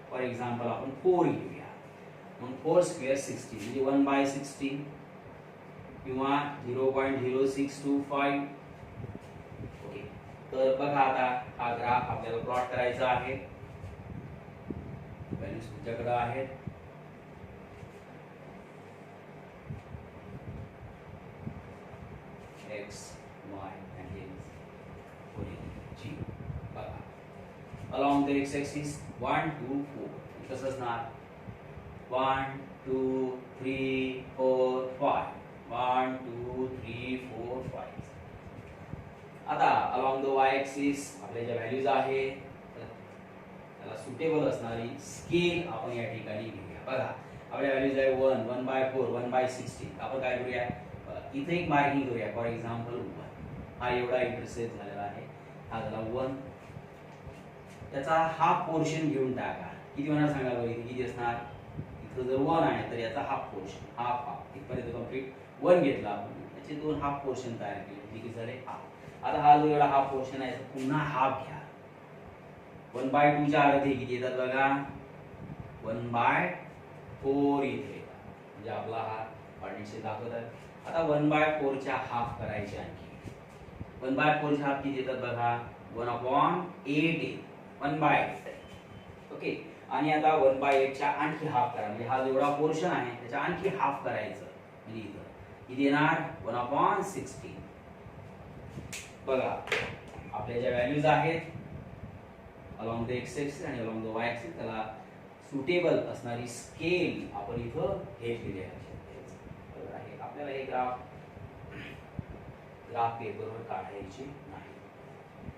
फॉर एक्झाम्पल आपण 4 घेऊया. मग 4 स्क्वेअर 60 म्हणजे 1/16 किंवा 0.0625. ओके, तर बघा आता हा ग्राफ आपल्याला प्लॉट करायचा आहे. व्हॅल्यूज तुमच्याकडे आहेत. x y and g. बघा along the x axis 1 2 4 कसं असणार 1 2 3 4 5 1 2 3 4 5. आता along the y axis आपल्या ज्या व्हॅल्यूज आहे त्याला सुटेबल असणारी स्केल आपण या ठिकाणी घेऊया. बघा आपल्या व्हॅल्यूज आहे 1 1/4 1/16. आपण काय करूया इथे एक मार्किंग करूया, फॉर एक्झाम्पल 1 हा एवढा इंटरसेप्ट झालेला आहे, हा झाला 1. त्याचा हाफ पोर्शन घेऊन टाका. किती होणार सांगा बरं, इथे किती असणार, इथं जर 1 आहे तर याचा हाफ पोर्शन हाफ इथपर्यंत कंप्लीट 1 घेतला आपण, त्याचे 2 हाफ पोर्शन तयार केले, किती झाले हाफ. आता हा जो एवढा हाफ पोर्शन आहे पुन्हा हाफ घ्या. 1/2 च्या अर्धे किती येतात बघा 1/4 इथे येतात, म्हणजे आपला हा कॉर्डिनेट्स दाखवत आहे. आता 1/4 च्या हाफ करायचे आणखी. 1/4 च्या हाफ किती येतात बघा 1/8 1/8. ओके, आणि आता 1/8 च्या आणखी हाफ करा, म्हणजे हा जेवढा पोर्शन आहे त्याच्या आणखी हाफ करायचं, म्हणजे इथं किती येणार 1/16. बघा आपल्या ज्या व्हॅल्यूज आहेत along the x axis आणि along the y axis त्याला सुटेबल असणारी स्केल आपण इथं घेतलेली आहे. आपल्याला हे ग्राफ पेपरवर काढायचे नाही,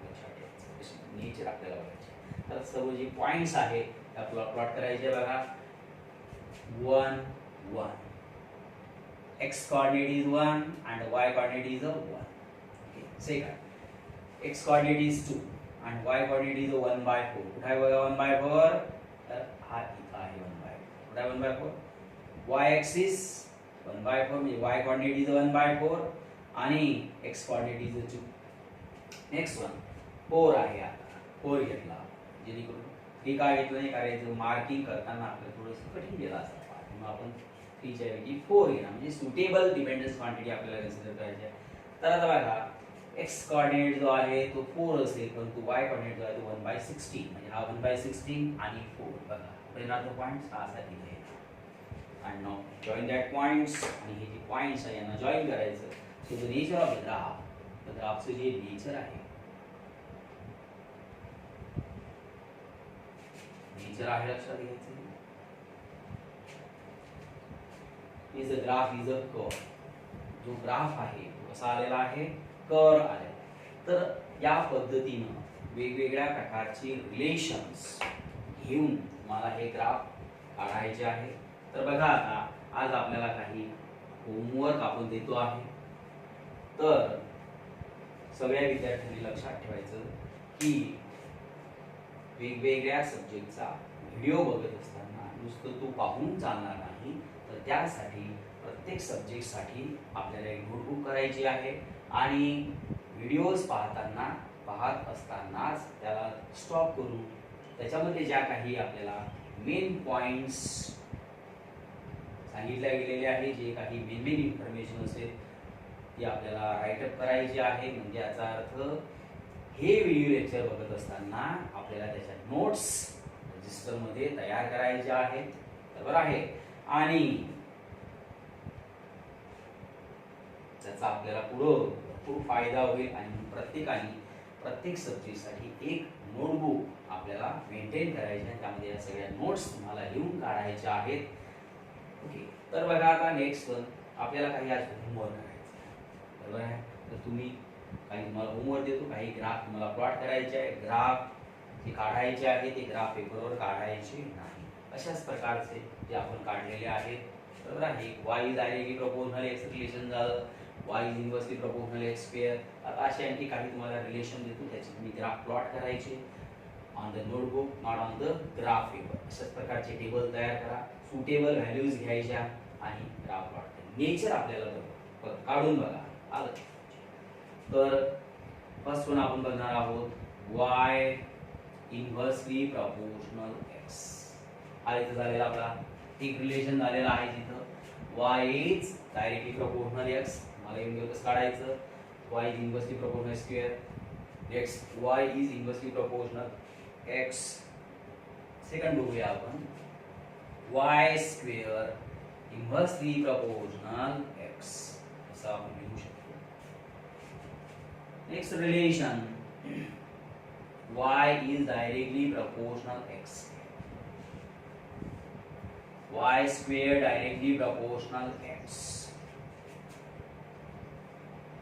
लक्षात ठेवायचं. नेचर आपल्याला बघायचे. तर सर्व जे पॉइंट्स आहेत ते आपल्याला प्लॉट करायचे. बघा 1 1 x coordinate is 1 and y coordinate is 1. Okay, second x coordinate is 2 and y coordinate is 1/4. कुठे आहे बघा 1/4, तर हा इथं आहे 1/4. कुठे आहे 1/4 y axis 1/4 म्हणजे y coordinate is 1/4 आणि x coordinate is 2. Next one 4 आहे. आता 4 घेतला, जेणेकरून हे काय घेतलं नाही करायचं मार्किंग करताना आपल्याला थोडंसं कठीण गेला असता, म्हणून आपण 3 च्या ऐवजी 4 घेणार, म्हणजे सुटेबल डिपेंडन्स क्वांटिटी आपल्याला कन्सिडर करायची आहे. तर आता बघा x coordinate जो आहे तो 4 असेल, परंतु y coordinate जो आहे तो 1/16 म्हणजे हा 1/16 आणि 4. बघा परिणाम पॉइंट्स साठी आहे. and now join that points आणि हे जे पॉइंट्स आहे यांना जॉइन करायचं. So the nature of the ग्राफचं जे नेचर आहे लक्षात घ्यायचं. Is a graph is a curve. जो ग्राफ आहे तो कसा आलेला आहे कर्व आलेला. तर या पद्धतीनं वेगवेगळ्या प्रकारचे रिलेशन्स घेऊन मला हे ग्राफ काढायचे आहे. तर बघा आता आज आपल्याला काही होमवर्क आपण देतो आहे. तर सगळ्या विद्यार्थ्यांनी लक्षात ठेवायचं की वेगवेगळ्या सब्जेक्टचा व्हिडिओ बघत असताना नुसतं तो पाहून चालणार नाही, तर त्यासाठी प्रत्येक सब्जेक्टसाठी आपल्याला एक नोटबुक करायची आहे आणि व्हिडिओज पाहत असतानाच त्याला स्टॉप करून त्याच्यामध्ये ज्या काही आपल्याला मेन पॉइंट्स सांगितल्या गेलेले आहे, जे काही मेन इन्फॉर्मेशन असेल ती आपल्याला राईटअप करायची आहे. म्हणजे याचा अर्थ हे व्हिडिओ लेक्चर बघत असताना आपल्याला त्याच्या नोट्स रजिस्टर मध्ये तयार करायच्या आहेत, बरोबर आहे. आणि त्याचा आपल्याला पुढं भरपूर फायदा होईल आणि प्रत्येक सब्जेक्टसाठी एक नोटबुक आपल्याला मेंटेन करायची आहे. त्यामध्ये या सगळ्या नोट्स तुम्हाला लिहून काढायच्या आहेत. ओके, तर बघा आता नेक्स्ट वन आपल्याला काही आज होमवर्क करायचं आहे, बरोबर आहे. तर तुम्ही काही तुम्हाला होमवर्क देतो, काही ग्राफ तुम्हाला प्लॉट करायचे आहे. ग्राफ जे काढायचे आहे ते ग्राफ पेपरवर काढायचे नाही. अशाच प्रकारचे जे आपण काढलेले आहेत, बरोबर आहे. Y is directly proportional x relation झालं, y is inversely proportional x square. आता असे आणखी काही तुम्हाला रिलेशन देतो, त्याचे तुम्ही ग्राफ प्लॉट करायचे on the notebook, not on the graph paper. अशाच प्रकारचे टेबल तयार करा, सुटेबल व्हॅल्यूज घ्यायच्या आणि ग्राफ प्लॉट करा. नेचर आपल्याला बघा, काढून बघा आलं. तर फर्स्ट वन आपण बघणार आहोत वाय इन्व्हर्सली प्रपोर्शनल एक्स. हा इथं झालेला आपला एक रिलेशन झालेला आहे जिथं Y is directly proportional x. मला येऊन कसं काढायचं, Y is inversely proportional square. Next Y is inversely proportional x. Second बघूया आपण Y square inversely proportional x, असं आपण लिहू शकतो. Next relation y is directly proportional x. Y square directly proportional x.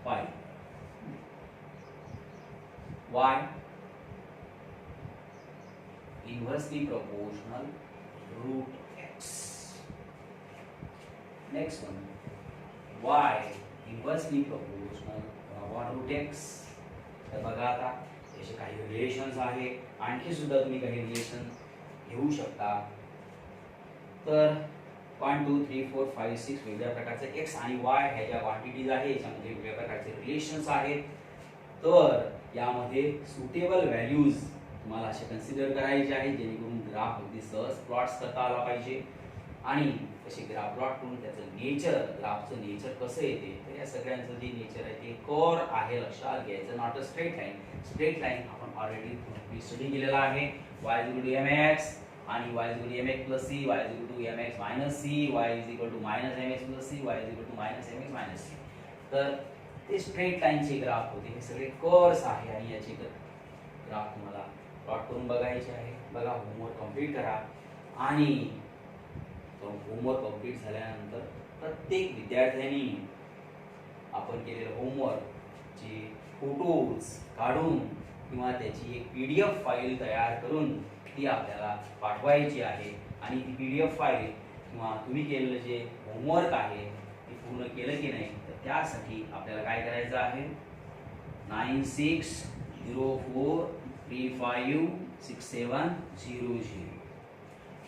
Why? Y inversely proportional root x. Next one, y inversely proportional 1 root x. तर बघा आता असे काही रिलेशन्स आहे, आणखी सुद्धा तुम्ही काही रिलेशन घेऊ शकता. तर 1 2 3 4 5 6 वेगळ्या प्रकारचे एक्स आणि वाय ह्या ज्या क्वांटिटीज आहे याच्यामध्ये वेगवेगळ्या प्रकारचे रिलेशन्स आहेत. तर यामध्ये सुटेबल व्हॅल्यूज तुम्हाला असे कन्सिडर करायचे आहेत जेणेकरून ग्राफ अगदी सहज प्लॉट्स करता आला पाहिजे. आणि असे ग्राफ प्लॉट करून त्याचं नेचर, ग्राफचं नेचर कसं येते, तर या सगळ्यांचं जे नेचर आहे ते कर्व आहे लक्षात घ्यायचं, not a straight line. Straight line आपण ऑलरेडी स्टडी केलेला आहे. y is equal to mx आणि y is equal to mx plus c, y is equal to mx minus c, y is equal to minus mx plus c, y is equal to minus mx minus c. तर ते straight लाईनचे graph होते, हे सगळे curves आहे आणि याचे graph तुम्हाला प्लॉट करून बघायचे आहे. बघा, होमवर्क कंप्लीट करा आणि होमवर्क कंप्लीट झाल्यानंतर प्रत्येक विद्यार्थ्यांनी आपण केलेलं होमवर्कचे फोटोज काढून किंवा त्याची एक PDF फाईल तयार करून ती आपल्याला पाठवायची आहे. आणि ती PDF फाईल किंवा तुम्ही केलेलं जे होमवर्क आहे ते पूर्ण केलं की नाही, तर त्यासाठी आपल्याला काय करायचं आहे, 9604356700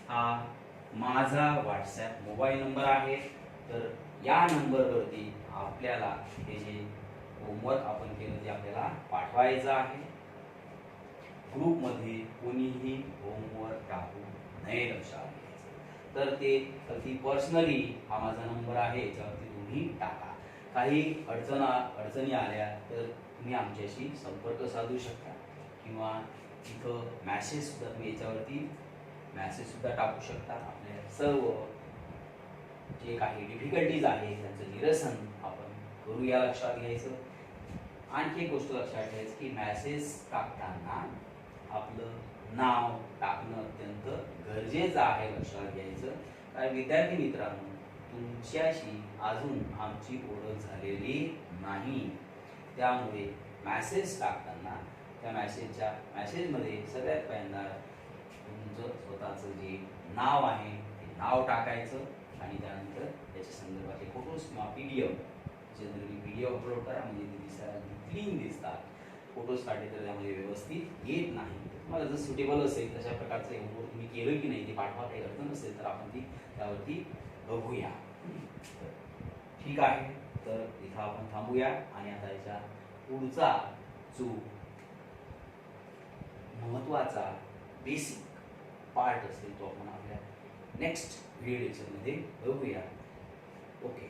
हा माझा व्हॉट्सॲप मोबाईल नंबर आहे. तर या नंबरवरती आपल्याला हे जे होमवर्क आपण केलं ते आपल्याला पाठवायचं आहे. ग्रुपमध्ये कोणीही होमवर्क टाकू नये, लक्षात घ्यायचं. तर ते अगदी पर्सनली हा माझा नंबर आहे, याच्यावरती तुम्ही टाका. काही अडचणी आल्या तर तुम्ही आमच्याशी संपर्क साधू शकता किंवा इथं मॅसेज सुद्धा तुम्ही याच्यावरती मॅसेज सुद्धा टाकू शकता. आपल्या सर्व जे काही डिफिकल्टीज आहे त्यांचं निरसन आपण करूया, लक्षात घ्यायचं. आणखी एक गोष्ट लक्षात घ्यायचं की मॅसेज टाकताना आपलं नाव टाकणं अत्यंत गरजेचं आहे, लक्षात घ्यायचं. कारण विद्यार्थी मित्रांनो, तुमच्याशी अजून आमची ओळख झालेली नाही, त्यामुळे मॅसेज टाकताना त्या मॅसेजमध्ये सगळ्यात पहिल्यांदा तुमचं स्वतःचं जे नाव आहे ते नाव टाकायचं आणि त्यानंतर त्याच्या संदर्भातले फोटोज किंवा PDF, जनरली PDF अपलोड करा, म्हणजे ते दिसायला क्लीन दिसतात. फोटोज काढले तर त्यामध्ये व्यवस्थित येत नाही. तुम्हाला जर सुटेबल असेल तशा प्रकारचं होमवर्क तुम्ही केलं की नाही ते पाठवा, काही अडचण नसेल तर आपण ती त्यावरती बघूया. ठीक आहे, तर इथं आपण थांबूया आणि आता याच्या पुढचा जो महत्त्वाचा बेसिक पार्ट असेल तो आपण आपल्या नेक्स्ट व्हिडिओ लेक्चरमध्ये बघूया. ओके.